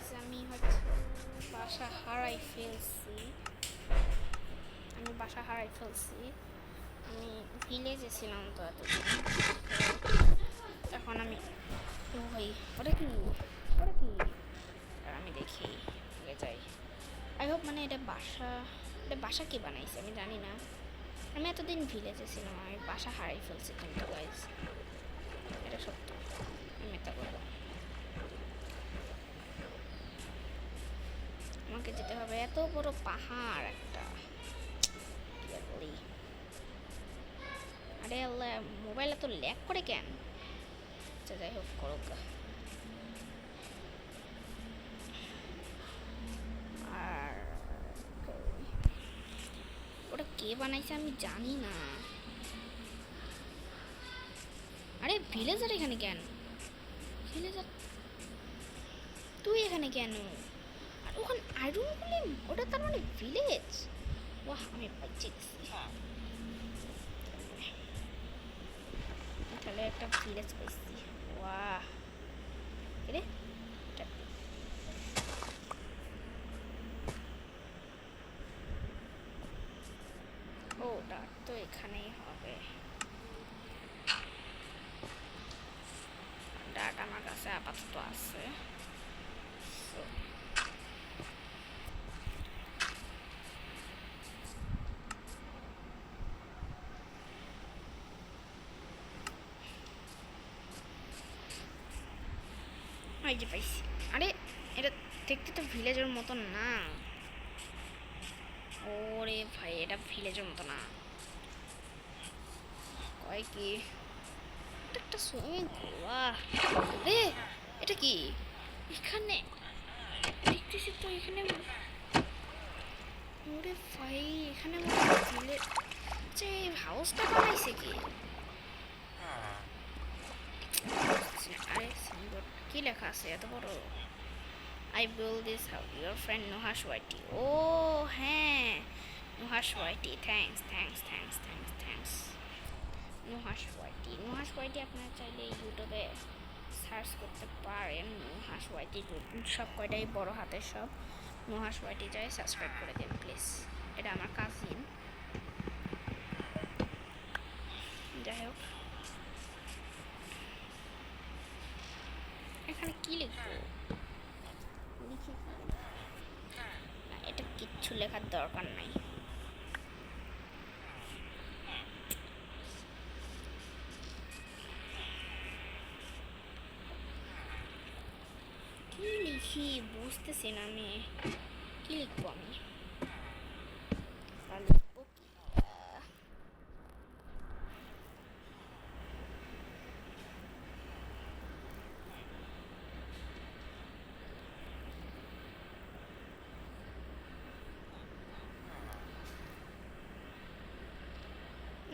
Guys, আমি হচ্ছে বাসা হারাই ফেলছি। আমি ভিলেজে ছিলাম তো এতদিন। এখন আমি ও ভাই, ওটা কি আর আমি দেখি আগে যাই। আই হোপ মানে এটা বাসা কে বানাইছে আমি জানি না। আমি এতদিন ভিলেজে ছিলাম, আমি বাসা হারাই ফেলছি কিন্তু গাইস, এটা সত্য, আমি মেটা করবো। আমাকে যেতে হবে এত বড় পাহাড় একটা, কি আর বলি। আরে আল্লাহ, মোবাইল এত ল্যাগ করে কেন? আচ্ছা যাই হোক, করুক। আর ওটা কে বানাইছে আমি জানি না। আরে ভিলেজার এখানে কেন? ভিলেজার তুই এখানে কেন? আর ওখানে আইরন গোলেম, ওটা তার মানে ভিলেজ। বাহ, আমি পাচ্ছি তাহলে একটা ভিলেজ পাইছি। বাহ রে, ওটা তো এখানেই হবে। ডাটা আমার কাছে আপাতত আছে। এই যে পাইছি। আরে এটা দেখতে তো ভিলেজের মতন না। ওরে ভাই, এটা ভিলেজের মতো না। কয় কি একটা সুইমিং পুল। রে, এটা কি এখানে দেখতেছি তো এখানে? ওরে ভাই, এখানে ভিলেজ যে হাউসটা বানাইছে কি? আরে সাইনবোর্ড কি লেখা আছে এত বড়? I built this house. Your friend Nuhash Whitey. ও হ্যাঁ, নুহাশ ওয়াইটি। থ্যাঙ্কস। নুহাশ ওয়াইটি আপনারা চাইলে ইউটিউবে সার্চ করতে পারেন। নুহাশ ওয়াইটি সব কয়টাই বড় হাতের সব। নুহাশ ওয়াইটি যাই সাবস্ক্রাইব করে দিন প্লিজ। এটা আমার কাজিন। যাই হোক, এখানে কি লিখবো? লিখি না, এটা কিচ্ছু লেখার দরকার নাই। কি লিখি বুঝতেছি না আমি, কি লিখবো আমি? লিখবো কি?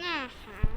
না হ্যাঁ,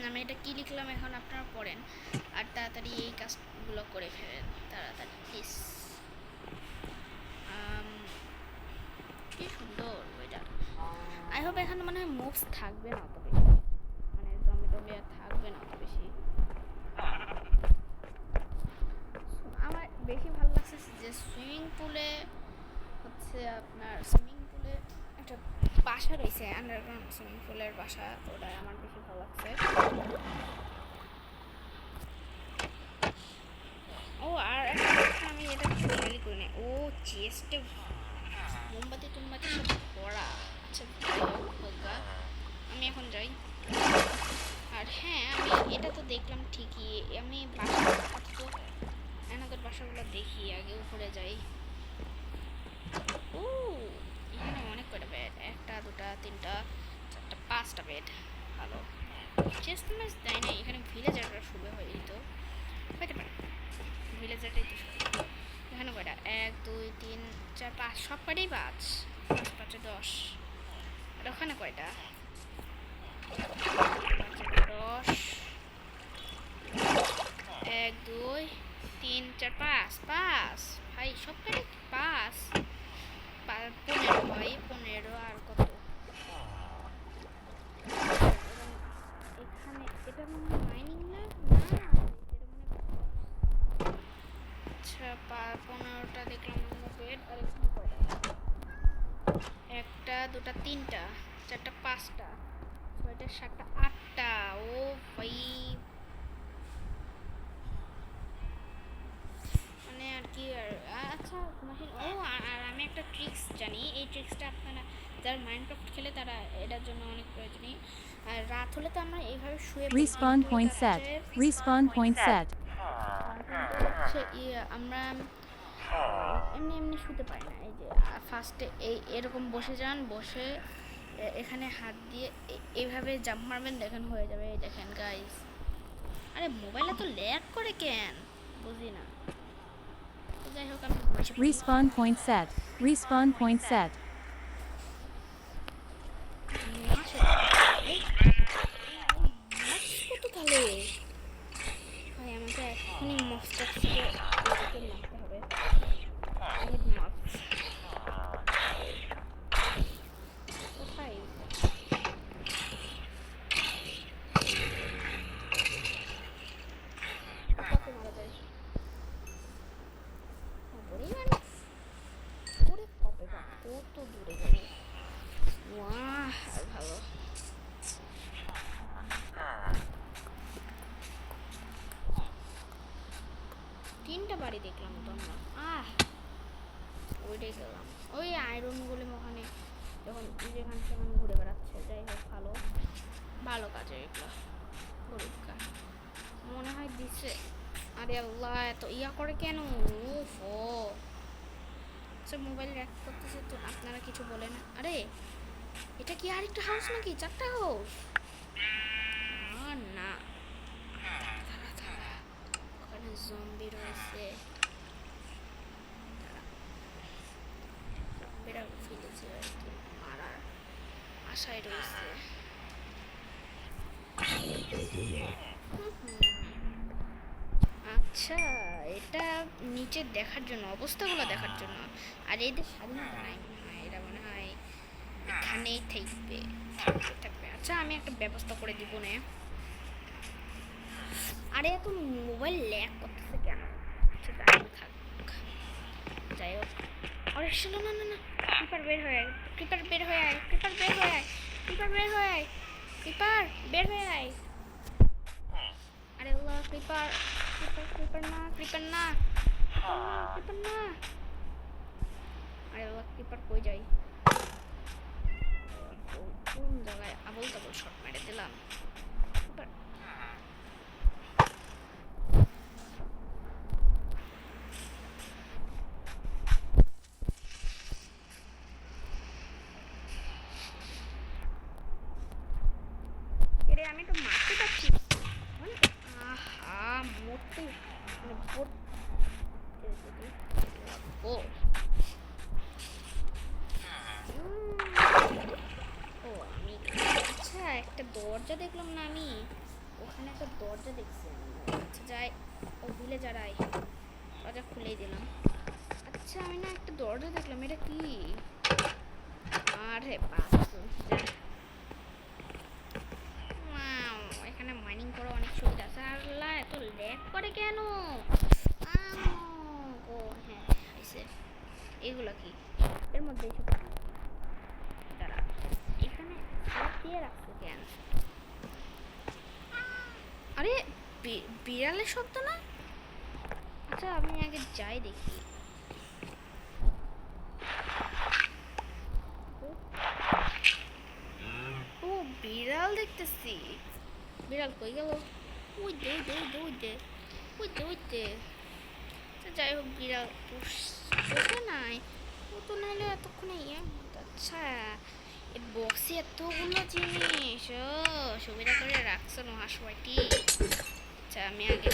আমি এটা কি লিখলাম এখন আপনারা পড়েন আর তাড়াতাড়ি এই কাজগুলো করে ফেলেন তাড়াতাড়ি প্লিজ। কি সুন্দর ওয়েদার। আই হোপ এখানে মনে হয় মুভস থাকবে না অত বেশি, মানে জমি টমি আর থাকবে না অত বেশি। আমার বেশি ভালো লাগছে যে সুইমিং পুলে একটা বাসা রয়েছে, আন্ডারগ্রাউন্ড সুইমিং পুলের বাসা, ওটা আমার বেশি ভালো লাগছে। ও আর একটা কথা আমি এটা খেয়ালই করি না, ও চেস্টে মোমবাতি টুমবাতি সব ভরা। আচ্ছা হোগা, আমি এখন যাই। আর হ্যাঁ, আমি এটা তো দেখলাম ঠিকই, আমি এনাদের বাসাগুলো দেখি আগে, উপরে যাই। ও এখানে অনেক কয়টা বেড, একটা দুটা তিনটা চারটা পাঁচটা বেড। ভালো, চেস্ট ম্যাচ দেয় না এখানে। ভিলেজাররা শুরু হয়ে যেত, হইতে পারে ভিলেজারটাই তো শুরু। এখানে কয়টা? 1 2 3 4 5, সব কয়টাই 5 5 10। আর ওখানে কয়টা? 10 1 2 3 4 5 5। ভাই সব কয়টাই 5 15 10টা 15টা দেখলাম বেড। আর এখানে কয়টা? 1টা 2টা 3টা 4টা 5টা 6টা 7টা 8টা। ও ভাই, মানে আর কি আর আচ্ছা মেশিন। ও আর আমি একটা ট্রিক্স জানি, এই ট্রিক্সটা আপনারা যারা মাইনক্রাফট খেলে তারা এটার জন্য অনেক প্রয়োজনীয়। আর রাত হলে তো আমরা এইভাবে শুয়ে পড়ি, Respawn কিন্তু point এটা set. হচ্ছে Respawn point set. কিন্তু হচ্ছে আমরা এমনি এমনি শুতে পারি না। এই যে ফার্স্টে এরকম বসে যান, বসে এখানে হাত দিয়ে এইভাবে জাম্প মারবেন, দেখেন হয়ে যাবে। এই দেখেন গাইস। আরে মোবাইলে তো ল্যাগ করে কেন বুঝি না। যাই হোক আমি বসে পড়ি। Respawn point set. Respawn point set. কত ভালো ভাই, আমাকে এখনই মস্টার থেকে মারতে হবে। কোথায়? কত মারা যায়? ওরে মানে ওরে কবে বা কত দূরে যাবে। ওয়াহ ভালো। তিনটা বাড়ি দেখলাম তো আমরা। ওইটাই গেলাম, ওই আয়রন গোলেম ওখানে যখন যেখানে সেখানে ঘুরে বেড়াচ্ছে। যাই হোক ভালো ভালো কাজে এগুলো, গরিব কাজ মনে হয় দিচ্ছে। আরে আল্লাহ, এত ইয়া করে কেন? উফ ও আচ্ছা, মোবাইল র্যাক করতেছে তো আপনারা কিছু বলেন। আরে এটা কি আর একটা হাউস নাকি? 4টা হাউস? না, ওখানে জম্বি রয়েছে। জম্বিরা ফিরেছে আর কি, মারার আশায় রয়েছে। আচ্ছা, এটা নিচে দেখার জন্য, অবস্থাগুলো দেখার জন্য। আর এদের স্বাধীনতা নাই মনে হয়, এরা মনে হয় এখানেই থাকবে। আচ্ছা আমি একটা ব্যবস্থা করে দিব না। আরে এত মোবাইল ল্যাগ করতেছে কেন? আচ্ছা থাক, যাই হোক। আরে শোনো, না না না, ক্রিপার বের হয়ে আয়, ক্রিপার বের হয়ে আয়, ক্রিপার বের হয়ে আয়, ক্রিপার বের হয়ে আয়, ক্রিপার বের হয়ে আয়। আরে আল্লাহ, ক্রিপার ক্রিপার ক্রিপার না, ক্রিপার না, ক্রিপার না। আরে আল্লাহ, ক্রিপার কই যাই? কোন জায়গায় আবল তাবল শট মেরে দিলাম। ক্রিপার আমি তো মারতে পারছি। আহা মরতে ও ও আমি আচ্ছা একটা দরজা দেখলাম না আমি, ওখানে একটা দরজা দেখছি আমি। আচ্ছা যাই, ও ভুলে যারাই দরজা খুলেই দিলাম। আচ্ছা আমি না একটা দরজা দেখলাম, এটা কি? আরে এখানে মাইনিং করা অনেক সুবিধা আছে। আল্লাহ এত ল্যাগ করে কেন? ও হ্যাঁ আইসে। এগুলো কি এর মধ্যে দাঁড়া, এখানে দিয়ে রাখছে কেন? আরে বিড়ালের শব্দ না? আচ্ছা আমি আগে যাই দেখি। ও বিড়াল দেখতেছি। বিড়াল কই গেল? ওই দে দে দে ওই দে ওই দে ওই দে। যাই হোক, বিড়াল পোষে নাই ও তো, নাহলে এতক্ষণে ইয়ে। আচ্ছা এই বক্সে এতগুলো জিনিস সুবিধা করে রাখছো নোহা সবাইটি। আচ্ছা আমি আগে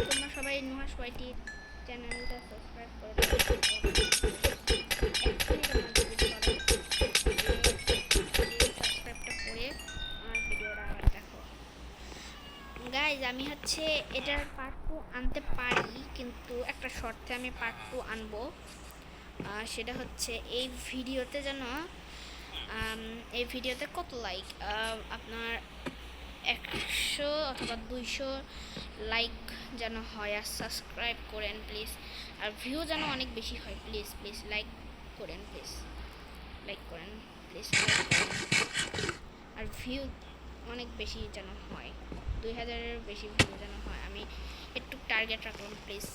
তোমরা সবাই নোহা সবাইটি চ্যানেলটা সাবস্ক্রাইব করে গাইজ। আমি হচ্ছে এটার পার্ট 2 আনতে পারি, কিন্তু একটা শর্তে আমি পার্ট 2 আনবো। সেটা হচ্ছে এই ভিডিওতে যেন এই ভিডিওতে কত লাইক, আপনার 100 অথবা 200 লাইক যেন হয়, আর সাবস্ক্রাইব করেন প্লিজ, আর ভিউ যেন অনেক বেশি হয়। প্লিজ প্লিজ লাইক করেন, প্লিজ লাইক করেন, প্লিজ লাইক করেন, আর ভিউ অনেক বেশি যেন হয়, 2000-এর বেশি ভিউ যেন হয়। আমি একটু টার্গেট রাখলাম প্লিজ।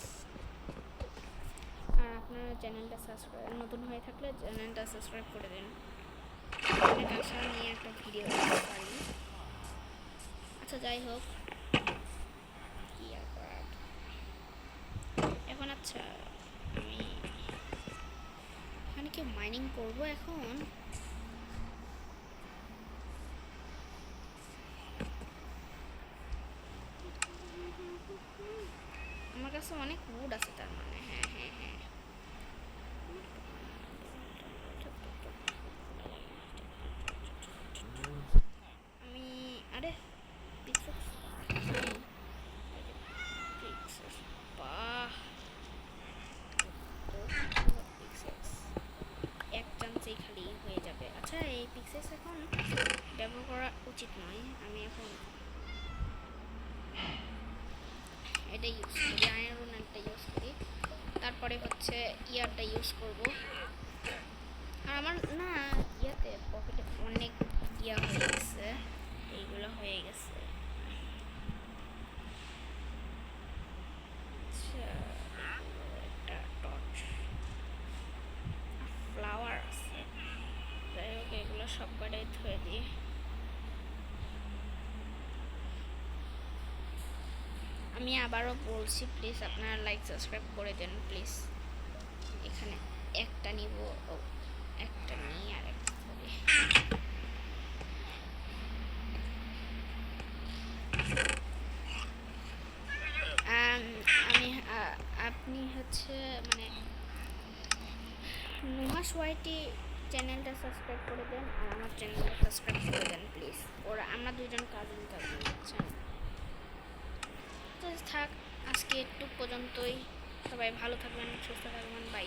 আর আপনারা চ্যানেলটা সাবস্ক্রাইব, নতুন হয়ে থাকলে চ্যানেলটা সাবস্ক্রাইব করে দিন। অনেক আশা নিয়ে একটা ভিডিও পারি। আচ্ছা যাই হোক, কি আর করার এখন। আচ্ছা আমি এখানে কি মাইনিং করব এখন? আমার কাছে অনেক উড আছে, তার মানে হ্যাঁ হ্যাঁ হ্যাঁ, আমি আরে পিক্সেলস বাহ, পিক্সেলস এক চান্সেই খালি হয়ে যাবে। আচ্ছা এই পিক্সেলস এখন ব্যবহার করা উচিত নয়। আমি এখন এটা ইউজ করি, আয়রন একটা ইউজ করি, তারপরে হচ্ছে ইয়ারটা ইউজ করব। আর আমার না ইয়াতে পকেটে অনেক ইয়া হয়ে গেছে, এইগুলো হয়ে গেছে। আচ্ছা একটা টর্চ, ফ্লাওয়ার আছে, যাই হোক এগুলো সব কটাই ধুয়ে দিই। আমি আবারও বলছি প্লিজ আপনারা লাইক সাবস্ক্রাইব করে দেন প্লিজ। এখানে একটা নিব, ও একটা নিই আর একটা করি। আমি আপনি হচ্ছে মানে নুহাস ওয়াইটি চ্যানেলটা সাবস্ক্রাইব করে দেন, আর আমার চ্যানেলটা সাবস্ক্রাইব করে দেন প্লিজ। ওরা আমরা দুজন কাজিন থাকবো, বুঝছেন? তো থাক, আজকে একটু পর্যন্তই। সবাই ভালো থাকবেন, সুস্থ থাকবেন, বাই।